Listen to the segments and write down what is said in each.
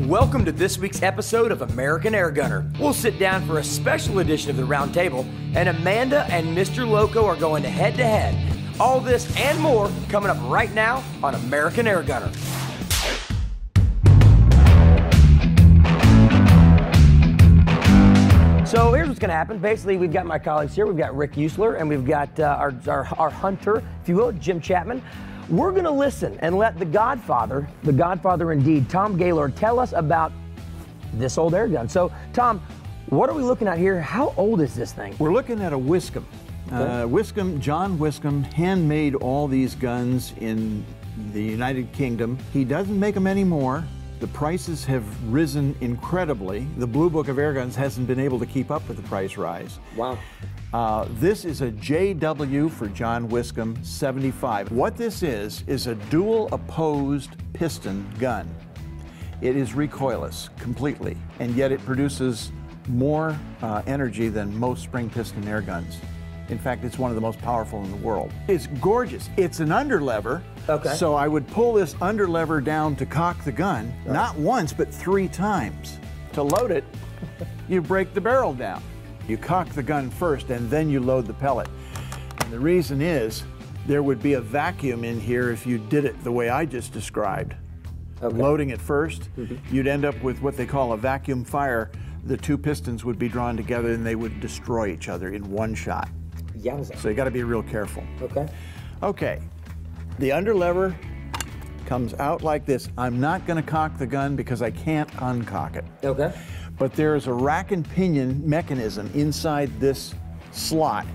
welcome to this week's episode of American Airgunner. We'll sit down for a special edition of the Round Table, and Amanda and Mr. Loco are going head-to-head. All this and more coming up right now on American Airgunner. So here's what's going to happen. Basically, we've got my colleagues here. We've got Rick Usler, and we've got our hunter, if you will, Jim Chapman. We're going to listen and let the Godfather indeed, Tom Gaylord, tell us about this old air gun. So, Tom, what are we looking at here? How old is this thing? We're looking at a Wiscombe. John Wiscombe handmade all these guns in the United Kingdom. He doesn't make them anymore. The prices have risen incredibly. The Blue Book of Airguns hasn't been able to keep up with the price rise. Wow. This is a JW for John Wiscombe 75. What this is a dual opposed piston gun. It is recoilless completely, and yet it produces more energy than most spring piston air guns. In fact, it's one of the most powerful in the world. It's gorgeous. It's an underlever. Okay. So I would pull this underlever down to cock the gun, right, not once, but 3 times. To load it, you break the barrel down. You cock the gun first, and then you load the pellet. And the reason is, there would be a vacuum in here if you did it the way I just described. Okay. Loading it first, you'd end up with what they call a vacuum fire. The 2 pistons would be drawn together, and they would destroy each other in one shot. Yowza. So you got to be real careful. Okay. Okay. The underlever comes out like this. I'm not going to cock the gun because I can't uncock it. Okay. But there is a rack and pinion mechanism inside this slot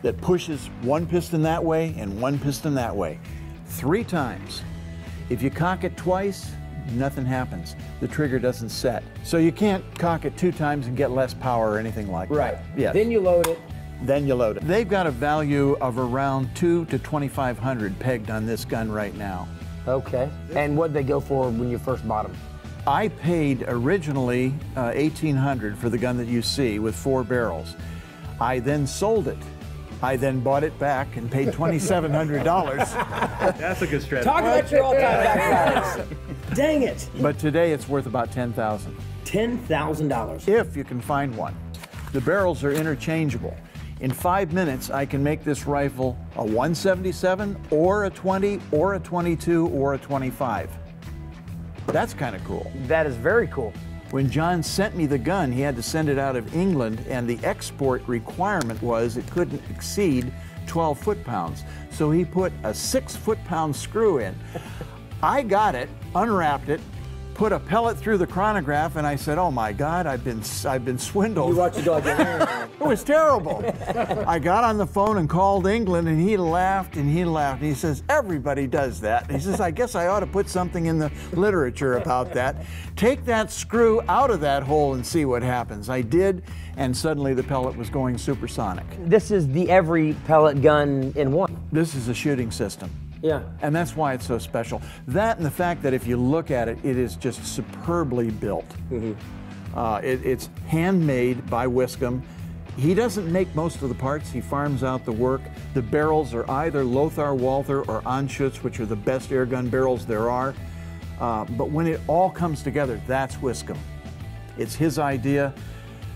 that pushes 1 piston that way and 1 piston that way 3 times. If you cock it twice, nothing happens. The trigger doesn't set. So you can't cock it 2 times and get less power or anything like that. Right. Yes. Then you load it. Then you load it. They've got a value of around $2,000 to $2,500 pegged on this gun right now. Okay. And what'd they go for when you first bought them? I paid originally $1,800 for the gun that you see with 4 barrels. I then sold it. I then bought it back and paid $2,700. That's a good strategy. Talk about your all-time back. Dang it. But today it's worth about $10,000. $10,000. If you can find one. The barrels are interchangeable. In 5 minutes, I can make this rifle a 177 or a 20 or a 22 or a 25. That's kind of cool. That is very cool. When John sent me the gun, he had to send it out of England, and the export requirement was it couldn't exceed 12 foot-pounds. So he put a 6 foot-pound screw in. I got it, unwrapped it, put a pellet through the chronograph, and I said, "Oh my God, I've been swindled." You watch your dog get hair. It was terrible. I got on the phone and called England, and he laughed and he laughed. And he says, "Everybody does that." And he says, "I guess I ought to put something in the literature about that. Take that screw out of that hole and see what happens." I did, and suddenly the pellet was going supersonic. This is the every pellet gun in one. This is a shooting system. Yeah. And that's why it's so special. That and the fact that if you look at it, it is just superbly built. It's handmade by Wiscombe. He doesn't make most of the parts. He farms out the work. The barrels are either Lothar Walther or Anschutz, which are the best airgun barrels there are. But when it all comes together, that's Wiscombe. It's his idea.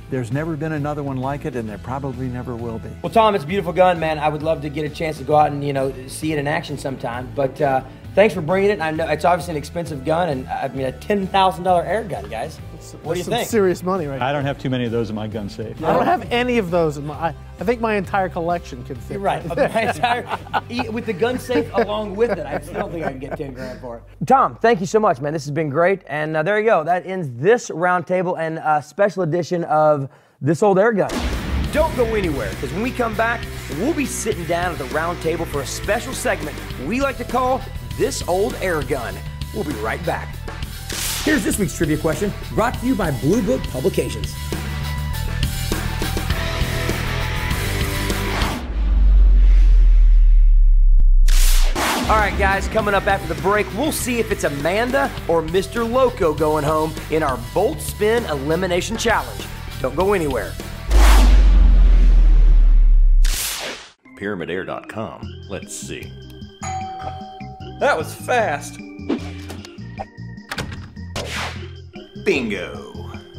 There's never been another one like it, and there probably never will be. Well, Tom, it's a beautiful gun, man. I would love to get a chance to go out and, see it in action sometime. But thanks for bringing it. I know it's obviously an expensive gun, and I mean, a $10,000 air gun, guys. What do you think? Serious money, right? I don't have too many of those in my gun safe. I don't have any of those in my. I think my entire collection can fit. You're right. With the gun safe along with it, I still don't think I can get 10 grand for it. Tom, thank you so much, man. This has been great. And there you go. That ends this roundtable and a special edition of This Old Air Gun. Don't go anywhere, because when we come back, we'll be sitting down at the round table for a special segment we like to call This Old Air Gun. We'll be right back. Here's this week's trivia question, brought to you by Blue Book Publications. All right, guys, coming up after the break, we'll see if it's Amanda or Mr. Loco going home in our Bolt Spin Elimination Challenge. Don't go anywhere. PyramidAir.com. Let's see. That was fast. Bingo.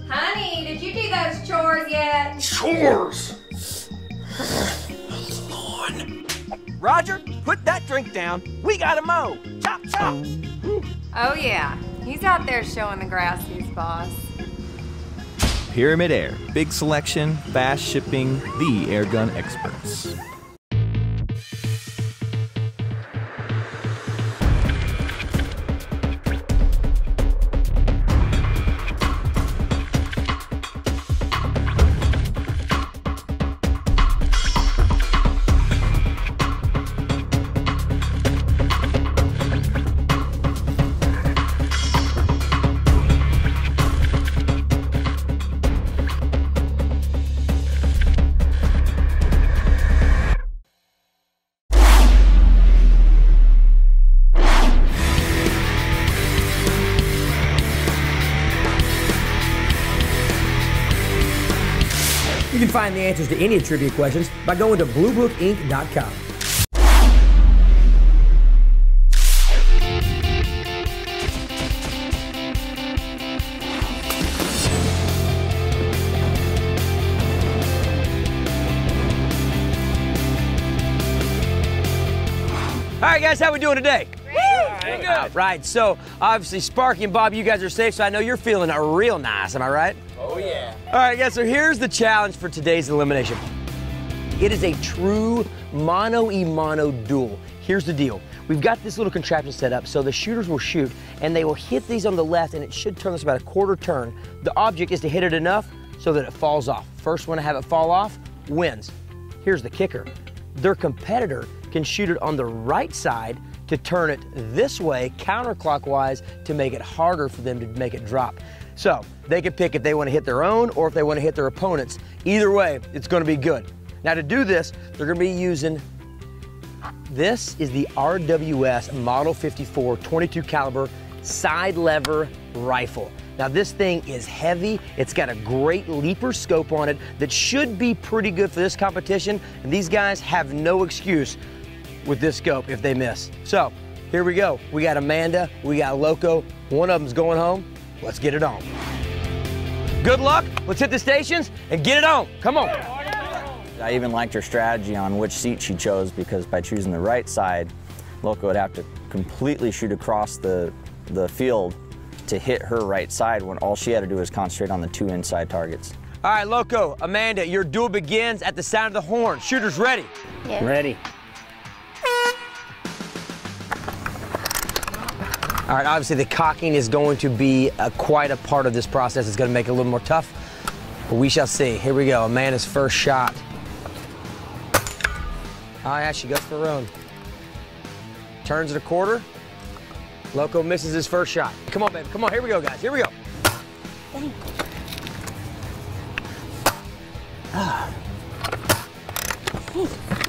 Honey, did you do those chores yet? Chores. Roger, put that drink down. We gotta mow. Chop, chop. Oh yeah, he's out there showing the grass who's boss. Pyramid Air. Big selection, fast shipping, the airgun experts. You can find the answers to any trivia questions by going to bluebookinc.com. All right, guys, how we doing today? Good. All right, so obviously Sparky and Bob, you guys are safe, so I know you're feeling real nice, am I right? Oh yeah. All right, guys, so here's the challenge for today's elimination. It is a true mono-e-mono duel. Here's the deal. We've got this little contraption set up so the shooters will shoot and they will hit these on the left and it should turn this about a quarter turn. The object is to hit it enough so that it falls off. First one to have it fall off wins. Here's the kicker. Their competitor can shoot it on the right side to turn it this way, counterclockwise, to make it harder for them to make it drop. So they can pick if they want to hit their own or if they want to hit their opponent's. Either way, it's going to be good. Now to do this, they're going to be using, this is the RWS Model 54 22 caliber side lever rifle. Now this thing is heavy. It's got a great leaper scope on it that should be pretty good for this competition. And these guys have no excuse with this scope if they miss. So here we go. We got Amanda, we got Loco. One of them's going home. Let's get it on. Good luck. Let's hit the stations and get it on. Come on. I even liked her strategy on which seat she chose because by choosing the right side, Loco would have to completely shoot across the field to hit her right side when all she had to do was concentrate on the two inside targets. All right, Loco, Amanda, your duel begins at the sound of the horn. Shooters ready? Yes. Ready. All right, obviously the cocking is going to be quite a part of this process. It's going to make it a little more tough, but we shall see. Here we go, Amanda's first shot. Oh yeah, she goes for her own. Turns it a quarter. Loco misses his first shot. Come on, baby, come on, here we go, guys, here we go.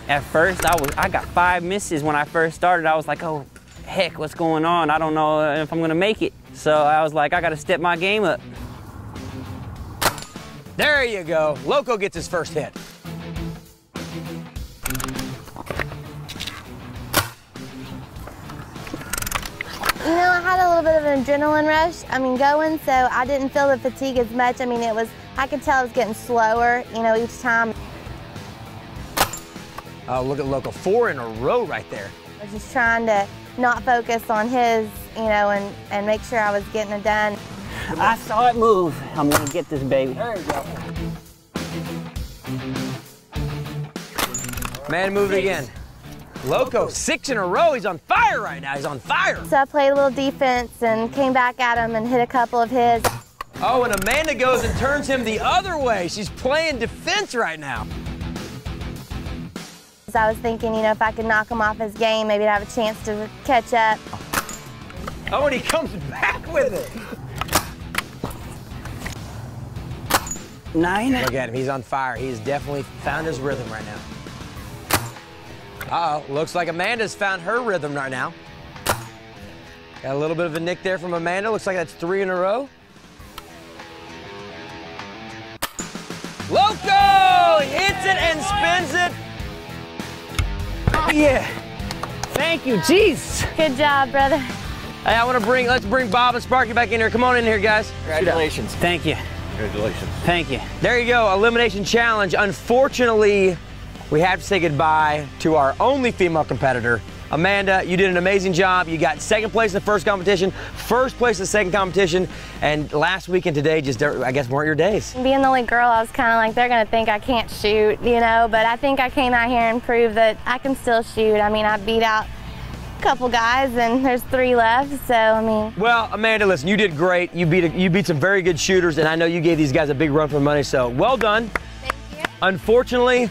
At first, I got 5 misses when I first started. I was like, oh, heck, what's going on? I don't know if I'm gonna make it. So I was like, I gotta step my game up. There you go. Loco gets his first hit. You know, I had a little bit of an adrenaline rush, going, so I didn't feel the fatigue as much. I could tell it was getting slower, each time. Oh, look at Loco, 4 in a row right there. I was just trying to not focus on his, and make sure I was getting it done. I saw it move. I'm gonna get this baby. There you go. Man moved again. Loco, 6 in a row. He's on fire right now. He's on fire. So I played a little defense and came back at him and hit a couple of his. Oh, and Amanda goes and turns him the other way. She's playing defense right now. So I was thinking, if I could knock him off his game, maybe I'd have a chance to catch up. Oh, and he comes back with it. 9. Look at him. He's on fire. He's definitely found his rhythm right now. Uh-oh. Looks like Amanda's found her rhythm right now. Got a little bit of a nick there from Amanda. Looks like that's 3 in a row. Loco hits it and spins it. Oh, yeah. Thank you, jeez. Good job, brother. Hey, let's bring Bob and Sparky back in here. Come on in here, guys. Congratulations. Thank you. Congratulations. Thank you. There you go, elimination challenge. Unfortunately, we have to say goodbye to our only female competitor. Amanda, you did an amazing job. You got second place in the first competition, first place in the second competition, and last week and today just, I guess, weren't your days. Being the only girl, I was kind of like, they're going to think I can't shoot, you know, but I think I came out here and proved that I can still shoot. I mean, I beat out a couple guys, and there's 3 left, so, I mean. Well, Amanda, listen, you did great. You beat some very good shooters, and I know you gave these guys a big run for the money, so well done. Thank you. Unfortunately,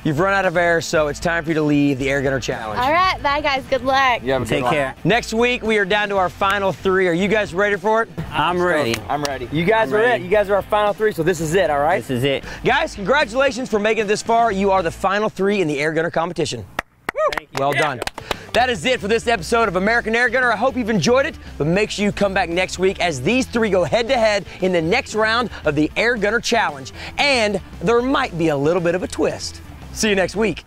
you've run out of air, so it's time for you to leave the Airgunner Challenge. All right, bye, guys. Good luck. You have a good Take one. care. Next week, we are down to our final 3. Are you guys ready for it? I'm ready. I'm ready. You guys I'm are ready. it. You guys are our final 3, so this is it, all right? This is it. Guys, congratulations for making it this far. You are the final 3 in the Airgunner competition. Thank you. Well done. That is it for this episode of American Airgunner. I hope you've enjoyed it, but make sure you come back next week as these 3 go head-to-head in the next round of the Airgunner Challenge. And there might be a little bit of a twist. See you next week.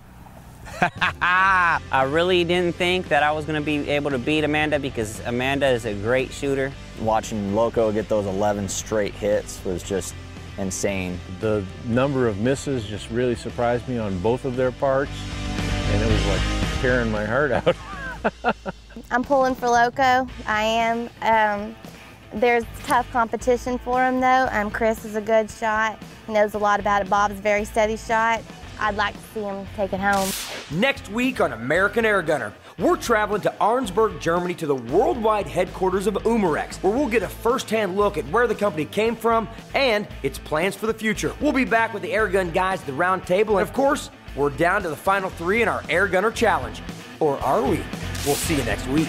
I really didn't think that I was going to be able to beat Amanda because Amanda is a great shooter. Watching Loco get those 11 straight hits was just insane. The number of misses just really surprised me on both of their parts, and it was like tearing my heart out. I'm pulling for Loco. I am. There's tough competition for him, though. Chris is a good shot. He knows a lot about it. Bob's a very steady shot. I'd like to see him take it home. Next week on American Airgunner, we're traveling to Arnsberg, Germany to the worldwide headquarters of Umarex, where we'll get a first-hand look at where the company came from and its plans for the future. We'll be back with the Airgun guys at the round table, and of course, we're down to the final 3 in our Airgunner Challenge. Or are we? We'll see you next week.